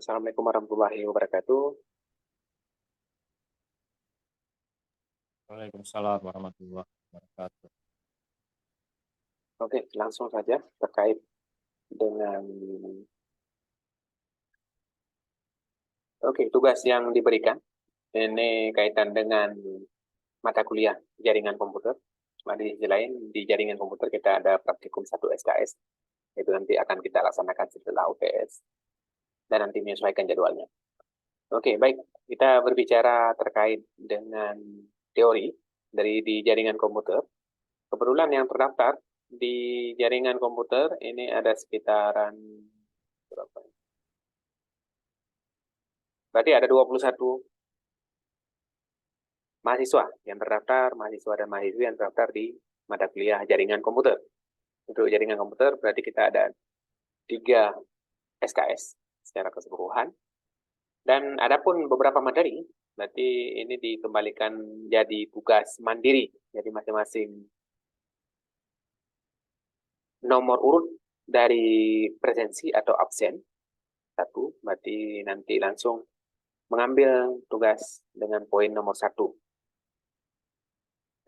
Assalamualaikum warahmatullahi wabarakatuh. Waalaikumsalam warahmatullahi wabarakatuh. Oke, langsung saja terkait dengan tugas yang diberikan. Ini kaitan dengan mata kuliah jaringan komputer. Cuma di sisi lain, di jaringan komputer kita ada praktikum 1 SKS. Itu nanti akan kita laksanakan setelah UTS. Dan nanti menyesuaikan jadwalnya. Oke, baik. Kita berbicara terkait dengan teori di jaringan komputer. Kebetulan yang terdaftar di jaringan komputer ini ada sekitaran berapa? Berarti ada 21 mahasiswa yang terdaftar, mahasiswa dan mahasiswi yang terdaftar di mata kuliah jaringan komputer. Untuk jaringan komputer berarti kita ada 3 SKS secara keseluruhan. Dan adapun beberapa materi, berarti ini dikembalikan jadi tugas mandiri. Jadi masing-masing nomor urut dari presensi atau absen. 1, berarti nanti langsung mengambil tugas dengan poin nomor 1.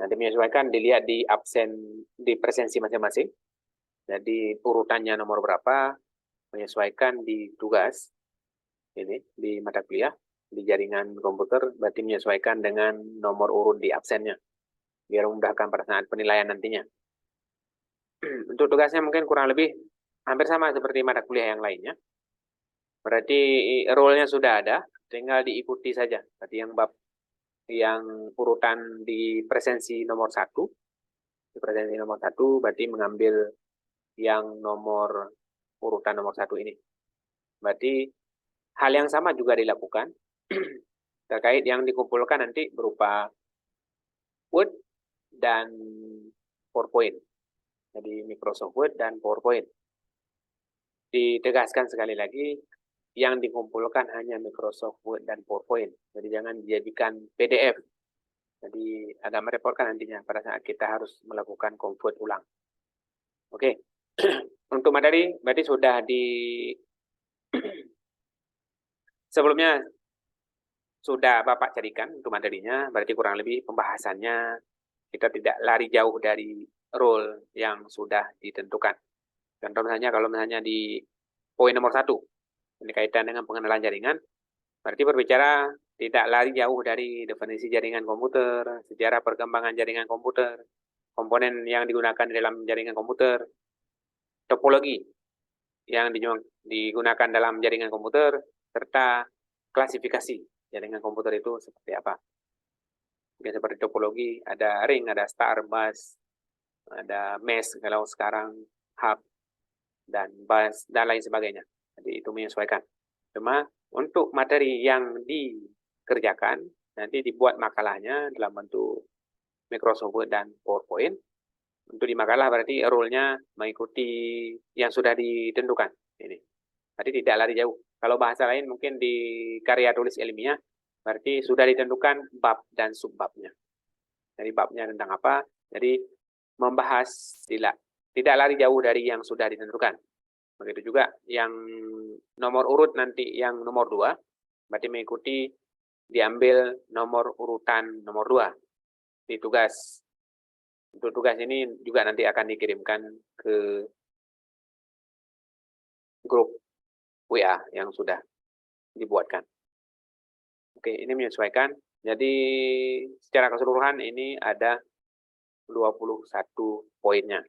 Nanti menyesuaikan dilihat di absen, di presensi masing-masing. Jadi urutannya nomor berapa, menyesuaikan di tugas, ini di mata kuliah, di jaringan komputer, berarti menyesuaikan dengan nomor urut di absennya. Biar memudahkan pada saat penilaian nantinya. Untuk tugasnya mungkin kurang lebih hampir sama seperti mata kuliah yang lainnya. Berarti role-nya sudah ada, tinggal diikuti saja. Berarti yang urutan di presensi nomor 1, di presensi nomor 1 berarti mengambil yang nomor urutan nomor 1 ini. Berarti hal yang sama juga dilakukan terkait yang dikumpulkan nanti berupa Word dan PowerPoint. Jadi Microsoft Word dan PowerPoint. Ditegaskan sekali lagi, yang dikumpulkan hanya Microsoft Word dan PowerPoint. Jadi jangan dijadikan PDF. Jadi agak merepotkan nantinya pada saat kita harus melakukan convert ulang. Oke. Untuk materi berarti sudah sebelumnya sudah Bapak carikan untuk materinya, berarti kurang lebih pembahasannya kita tidak lari jauh dari role yang sudah ditentukan. Contoh misalnya kalau misalnya di poin nomor 1, ini kaitan dengan pengenalan jaringan, berarti berbicara tidak lari jauh dari definisi jaringan komputer, sejarah perkembangan jaringan komputer, komponen yang digunakan di dalam jaringan komputer, topologi yang digunakan dalam jaringan komputer, serta klasifikasi jaringan komputer itu seperti apa. Mungkin seperti topologi, ada ring, ada star, bus, ada mesh kalau sekarang, hub, dan bus, dan lain sebagainya. Jadi itu menyesuaikan. Cuma untuk materi yang dikerjakan, nanti dibuat makalahnya dalam bentuk Microsoft Word dan PowerPoint. Untuk di makalah berarti rule-nya mengikuti yang sudah ditentukan. Ini. Berarti tidak lari jauh. Kalau bahasa lain mungkin di karya tulis ilmiah, berarti sudah ditentukan bab dan subbabnya. Jadi babnya tentang apa? Jadi membahas tidak lari jauh dari yang sudah ditentukan. Begitu juga yang nomor urut nanti yang nomor 2, berarti mengikuti diambil nomor urutan nomor 2 di tugas. Untuk tugas ini juga nanti akan dikirimkan ke grup WA yang sudah dibuatkan. Oke, ini menyesuaikan. Jadi secara keseluruhan ini ada 21 poinnya.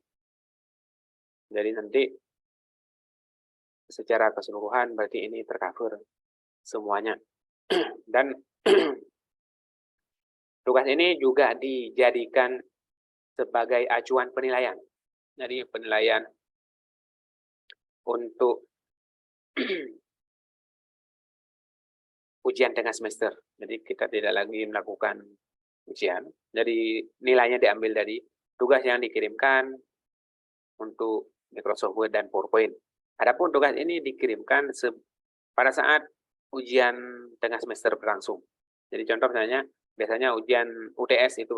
Jadi nanti secara keseluruhan berarti ini tercover semuanya. Dan tugas ini juga dijadikan sebagai acuan penilaian. Jadi penilaian untuk ujian tengah semester. Jadi kita tidak lagi melakukan ujian. Jadi nilainya diambil dari tugas yang dikirimkan untuk Microsoft Word dan PowerPoint. Adapun tugas ini dikirimkan pada saat ujian tengah semester berlangsung. Jadi contoh misalnya, biasanya ujian UTS itu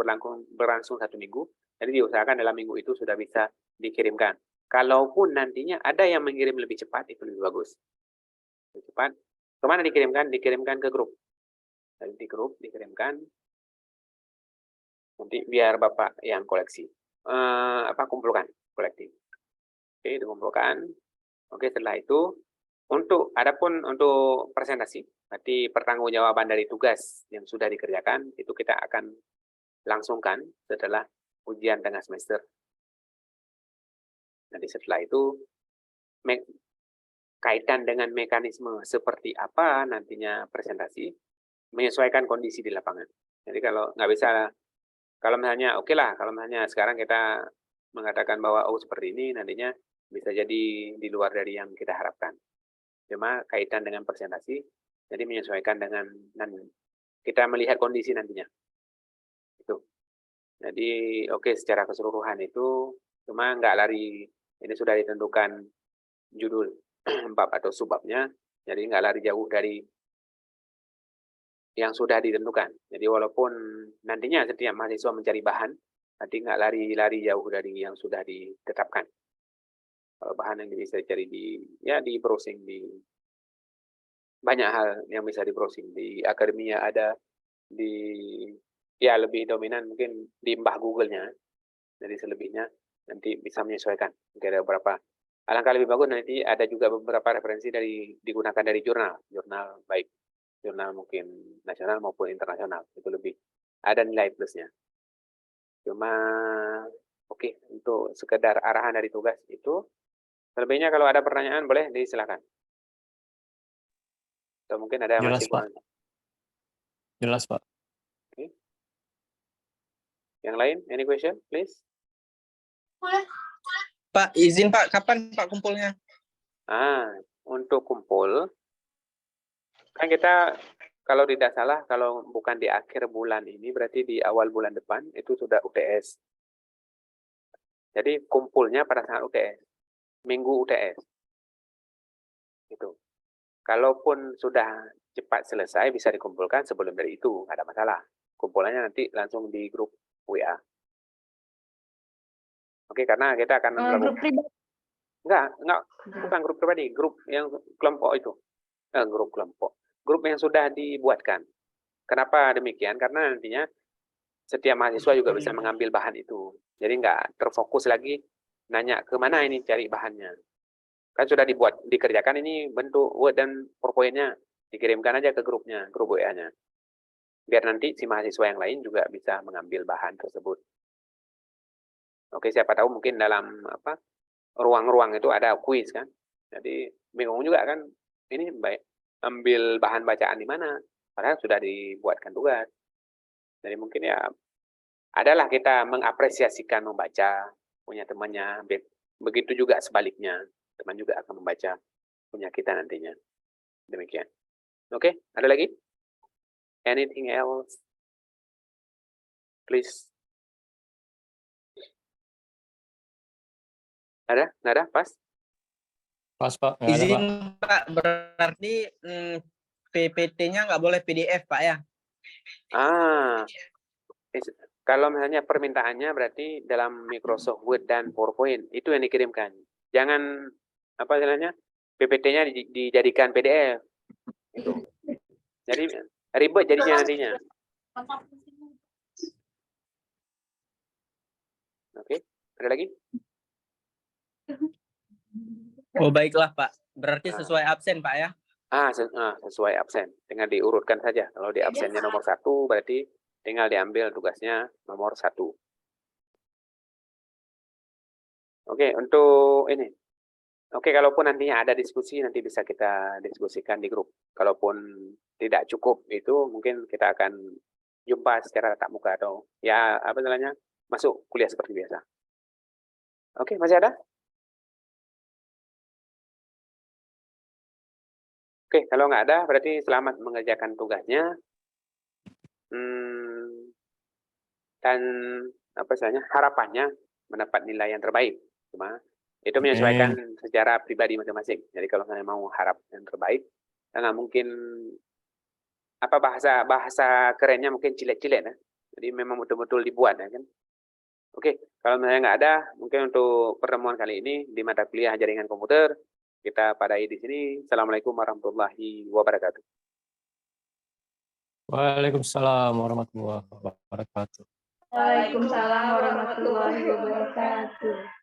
berlangsung 1 minggu, jadi diusahakan dalam minggu itu sudah bisa dikirimkan. Kalaupun nantinya ada yang mengirim lebih cepat, itu lebih bagus. Lebih cepat, Kemana dikirimkan? Dikirimkan ke grup. Jadi di grup dikirimkan. Nanti biar Bapak yang koleksi. Kumpulkan, kolektif. Oke, dikumpulkan. Oke, setelah itu adapun untuk presentasi, berarti pertanggungjawaban dari tugas yang sudah dikerjakan itu kita akan langsungkan setelah ujian tengah semester. Nanti setelah itu kaitan dengan mekanisme seperti apa nantinya presentasi, menyesuaikan kondisi di lapangan. Jadi kalau nggak bisa, kalau misalnya oke lah, kalau misalnya sekarang kita mengatakan bahwa seperti ini, nantinya bisa jadi di luar dari yang kita harapkan. Cuma kaitan dengan presentasi, jadi menyesuaikan dengan kita melihat kondisi nantinya. Itu. Jadi secara keseluruhan itu cuma nggak lari, ini sudah ditentukan judul bab atau subbabnya, jadi nggak lari jauh dari yang sudah ditentukan. Jadi walaupun nantinya setiap mahasiswa mencari bahan, nanti nggak lari jauh dari yang sudah ditetapkan. Kalau bahan yang bisa dicari di browsing, di banyak hal yang bisa di browsing, di akademia ada, lebih dominan mungkin di mbah Google-nya. Jadi selebihnya nanti bisa menyesuaikan. Mungkin ada beberapa. Alangkah lebih bagus nanti ada juga beberapa referensi digunakan dari jurnal baik jurnal mungkin nasional maupun internasional, itu lebih ada nilai plusnya. Cuma untuk sekedar arahan dari tugas itu. Selebihnya kalau ada pertanyaan boleh disilakan. Atau mungkin ada Jelas, masih Pak. kurang. Jelas, Pak. Oke. Yang lain, any question, please? Pak, izin Pak, kapan Pak kumpulnya? Untuk kumpul, kan kita kalau tidak salah, kalau bukan di akhir bulan ini, berarti di awal bulan depan, itu sudah UTS. Jadi kumpulnya pada saat UTS, minggu UTS. Gitu. Kalaupun sudah cepat selesai, bisa dikumpulkan sebelum dari itu, nggak ada masalah. Kumpulannya nanti langsung di grup WA. Oke, karena kita akan Grup pribadi. Enggak, bukan grup pribadi, grup yang kelompok itu. Grup kelompok. Grup yang sudah dibuatkan. Kenapa demikian? Karena nantinya setiap mahasiswa juga bisa mengambil bahan itu. Jadi nggak terfokus lagi nanya kemana ini cari bahannya. Kan sudah dikerjakan ini bentuk Word dan PowerPoint-nya. Dikirimkan aja ke grupnya, grup WA-nya. Biar nanti si mahasiswa yang lain juga bisa mengambil bahan tersebut. Oke, siapa tahu mungkin dalam ruang-ruang itu ada kuis kan. Jadi bingung juga kan, ini baik ambil bahan bacaan di mana, padahal sudah dibuatkan tugas. Jadi mungkin ya adalah kita mengapresiasikan membaca punya temannya, begitu juga sebaliknya, teman juga akan membaca punya kita nantinya. Demikian. Oke, ada lagi? Anything else? Please. Ada? Nggak ada? Pas? Pas, Pak. Nggak ada, Pak. Izin Pak, berarti PPT-nya nggak boleh PDF Pak ya? Kalau misalnya permintaannya berarti dalam Microsoft Word dan PowerPoint itu yang dikirimkan. Jangan PPT-nya dijadikan PDF. Gitu. Jadi ribet jadinya nantinya. Oke, ada lagi? Oh baiklah Pak, berarti sesuai absen Pak ya? Sesuai absen. Tinggal diurutkan saja. Kalau di absennya nomor 1, berarti tinggal diambil tugasnya nomor 1. Oke, untuk ini. Oke, kalaupun nantinya ada diskusi, nanti bisa kita diskusikan di grup. Kalaupun tidak cukup itu, mungkin kita akan jumpa secara tatap muka atau masuk kuliah seperti biasa. Oke, masih ada? Oke, kalau nggak ada, berarti selamat mengerjakan tugasnya. Dan harapannya mendapat nilai yang terbaik. Cuma itu menyesuaikan secara pribadi masing-masing. Jadi kalau saya mau harap yang terbaik, nggak mungkin bahasa kerennya mungkin cilet-cilet ya. Jadi memang betul-betul dibuat ya kan. Oke, kalau misalnya nggak ada, mungkin untuk pertemuan kali ini di mata kuliah jaringan komputer Kita padai di sini. Assalamualaikum warahmatullahi wabarakatuh. Waalaikumsalam warahmatullahi wabarakatuh. Waalaikumsalam warahmatullahi wabarakatuh.